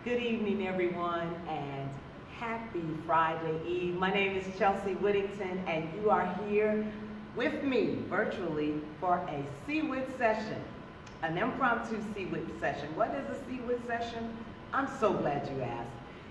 Good evening, everyone, and happy Friday Eve. My name is Chelsea Whittington, and you are here with me virtually for a CWIT session, an impromptu CWIT session. What is a CWIT session? I'm so glad you asked.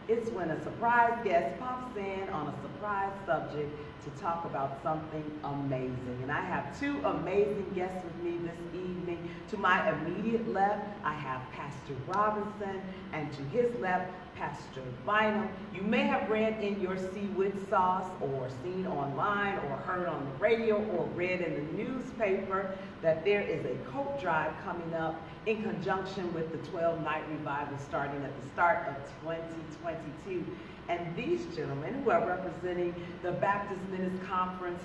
It's when a surprise guest pops in on a surprise subject to talk about something amazing. And I have two amazing guests with me this evening. To my immediate left, I have Pastor Robinson, and to his left, Pastor Bynum. You may have read in your CWIT sauce, or seen online, or heard on the radio, or read in the newspaper that there is a coat drive coming up in conjunction with the 12-night revival starting at the start of 2022. And these gentlemen, who are representing the Baptist Ministers Conference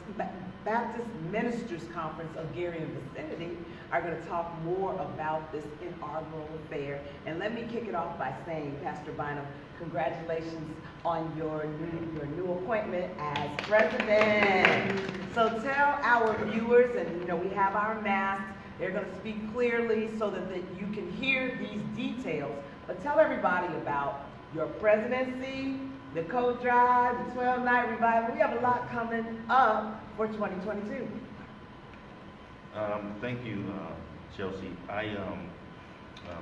of Gary and Vicinity, are going to talk more about this inaugural affair. And let me kick it off by saying, Pastor Bynum, congratulations on your new appointment as president. So tell our viewers, and we have our masks, they're going to speak clearly so that you can hear these details, but tell everybody about your presidency, the coat drive, the 12-night revival. We have a lot coming up for 2022. Thank you, Chelsea.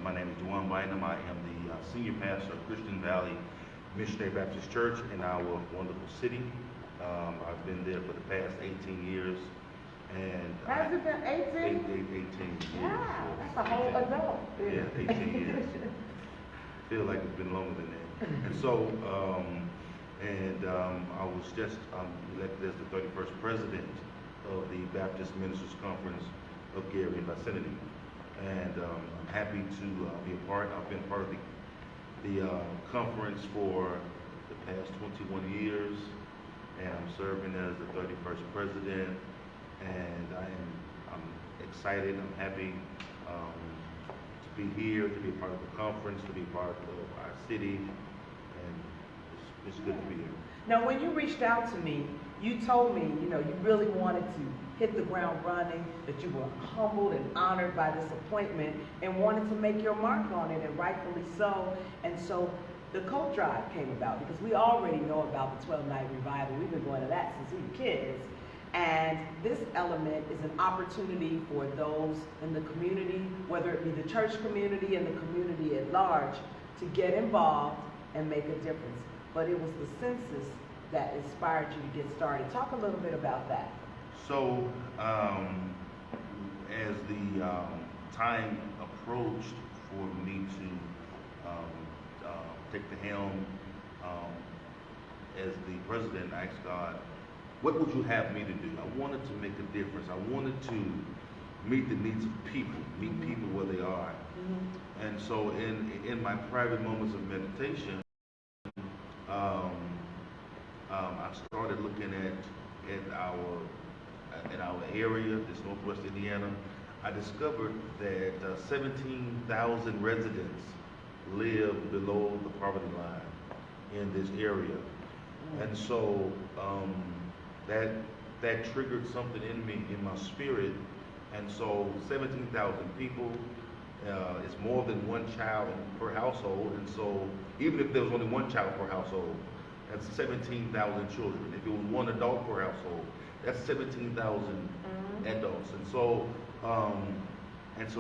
My name is Bynum. I am the senior pastor of Christian Valley Missionary Baptist Church in our wonderful city. I've been there for the past 18 years. And has it been 18? 18 years. Yeah, that's a whole adult. Yeah, 18 years. Feel like it's been longer than that. And so, I was just elected as the 31st president of the Baptist Ministers Conference of Gary and Vicinity. And I'm happy to be a part. I've been part of the conference for the past 21 years, and I'm serving as the 31st president. And I'm excited. I'm happy to be here, to be a part of the conference, to be a part of our city, and it's good to be here. Now, when you reached out to me, you told me, you really wanted to hit the ground running, that you were humbled and honored by this appointment and wanted to make your mark on it, and rightfully so. And so the coat drive came about because we already know about the 12-night revival. We've been going to that since we were kids. And this element is an opportunity for those in the community, whether it be the church community and the community at large, to get involved and make a difference. But it was the census that inspired you to get started. Talk a little bit about that. So, as the time approached for me to take the helm as the president, I asked God, what would you have me to do? I wanted to make a difference. I wanted to meet the needs of people, meet people where they are. Mm-hmm. And so in my private moments of meditation, I started looking at our area, this Northwest Indiana. I discovered that 17,000 residents live below the poverty line in this area. Mm-hmm. And so that triggered something in me, in my spirit. And so 17,000 people is more than one child per household. And so even if there was only one child per household, that's 17,000 children. If it was one adult per household, that's 17,000 adults. And so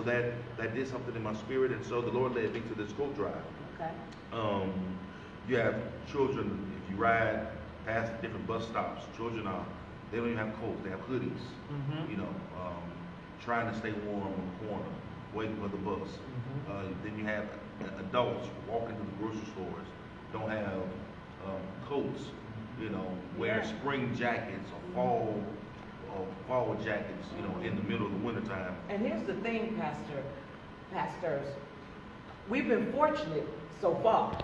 that did something in my spirit. And so the Lord led me to this coat drive. Okay. You have children, if you ride past different bus stops, children they don't even have coats, they have hoodies, trying to stay warm on the corner, waiting for the bus. Mm-hmm. Then you have adults walking to the grocery stores, don't have coats, wearing spring jackets or fall jackets, in the middle of the wintertime. And here's the thing, pastors, we've been fortunate so far.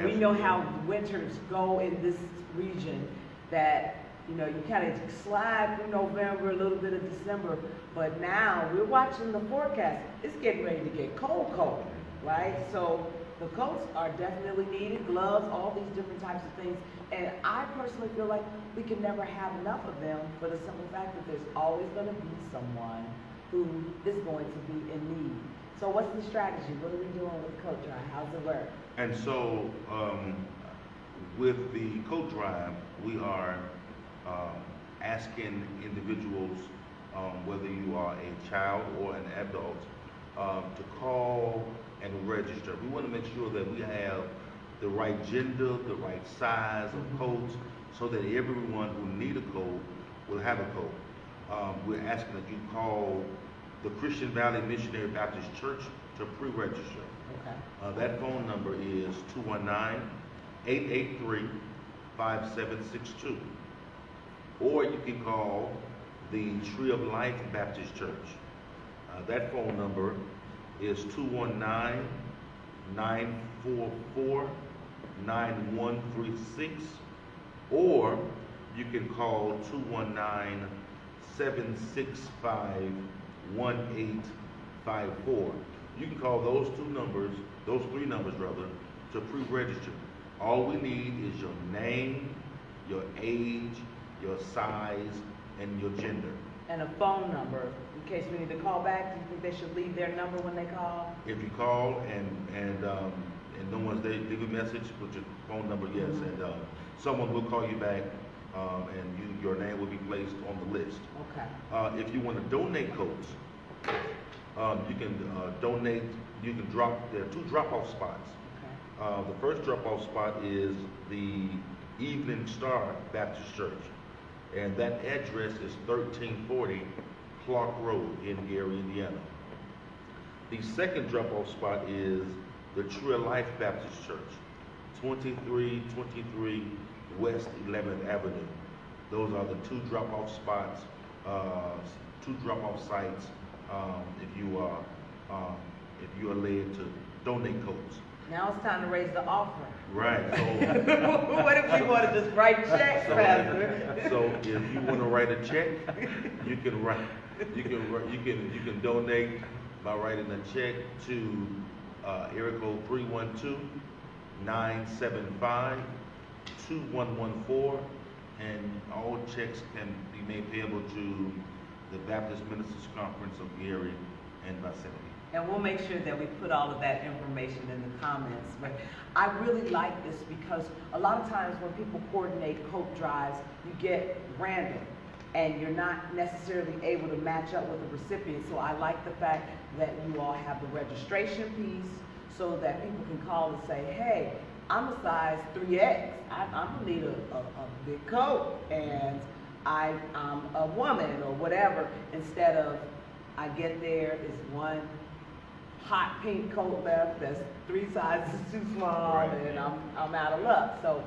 We know how winters go in this region, that you kind of slide through November, a little bit of December, but now we're watching the forecast. It's getting ready to get cold, right? So the coats are definitely needed, gloves, all these different types of things. And I personally feel like we can never have enough of them, for the simple fact that there's always going to be someone who is going to be in need. So what's the strategy? What are we doing with the coat drive? How's it work? And so, with the coat drive, we are asking individuals, whether you are a child or an adult, to call and register. We want to make sure that we have the right gender, the right size of coats, so that everyone who need a coat will have a coat. We're asking that you call the Christian Valley Missionary Baptist Church to pre-register. Okay. That phone number is 219-883-5762. Or you can call the Tree of Life Baptist Church. That phone number is 219-944-9136. Or you can call 219-765-1854. You can call those three numbers rather, to pre-register. All we need is your name, your age, your size, and your gender. And a phone number, in case we need to call back. Do you think they should leave their number when they call? If you call and no one's there, leave a message with your phone number, yes, and someone will call you back, and your name will be placed on the list. Okay. If you want to donate coats, you can donate. You can drop. There are 2 drop-off spots. Okay. The first drop-off spot is the Evening Star Baptist Church, and that address is 1340 Clark Road in Gary, Indiana. The second drop-off spot is the Tree of Life Baptist Church, 2323 West 11th Avenue. Those are the 2 drop-off spots, 2 drop-off sites. If you are led to donate coats. Now it's time to raise the offering. Right. So, what if we want to just write checks, Pastor? So if you want to write a check, you can write. You can donate by writing a check to area code 312-975-2114, and all checks can be made payable to the Baptist Ministers Conference of Gary and Vicinity. And we'll make sure that we put all of that information in the comments. But I really like this because a lot of times when people coordinate coat drives, you get random and you're not necessarily able to match up with the recipient. So I like the fact that you all have the registration piece so that people can call and say, hey, I'm a size 3X. I'm gonna need a big coat, and I'm a woman or whatever, instead of I get there, it's one hot pink coat left that's 3 sizes too small, Right. and I'm out of luck. So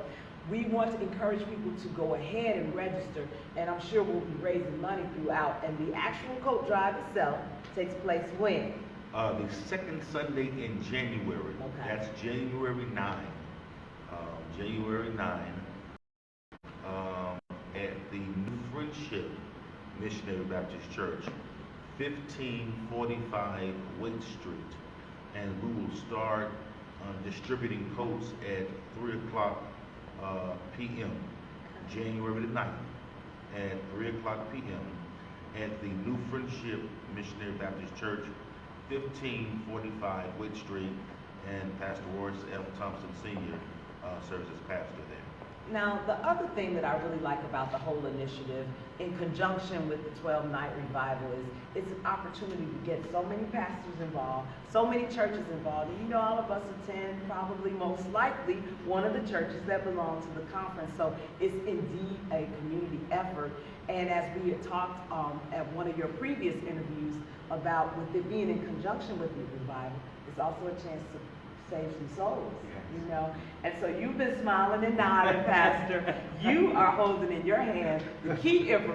we want to encourage people to go ahead and register, and I'm sure we'll be raising money throughout. And the actual coat drive itself takes place when? The second Sunday in January. Okay. That's January 9. January 9 at the New Friendship Missionary Baptist Church, 1545 Wake Street, and we will start distributing coats at 3 o'clock p.m. January the 9th at 3 o'clock p.m. at the New Friendship Missionary Baptist Church, 1545 Wake Street, and Pastor Royce F. Thompson Sr. Serves as pastor there. Now, the other thing that I really like about the whole initiative, in conjunction with the 12-night revival, is it's an opportunity to get so many pastors involved, so many churches involved. And you know, all of us attend probably most likely one of the churches that belong to the conference. So it's indeed a community effort. And as we had talked at one of your previous interviews about with it being in conjunction with the revival, it's also a chance to save some souls, you know. And so you've been smiling and nodding, Pastor. You are holding in your hand the key information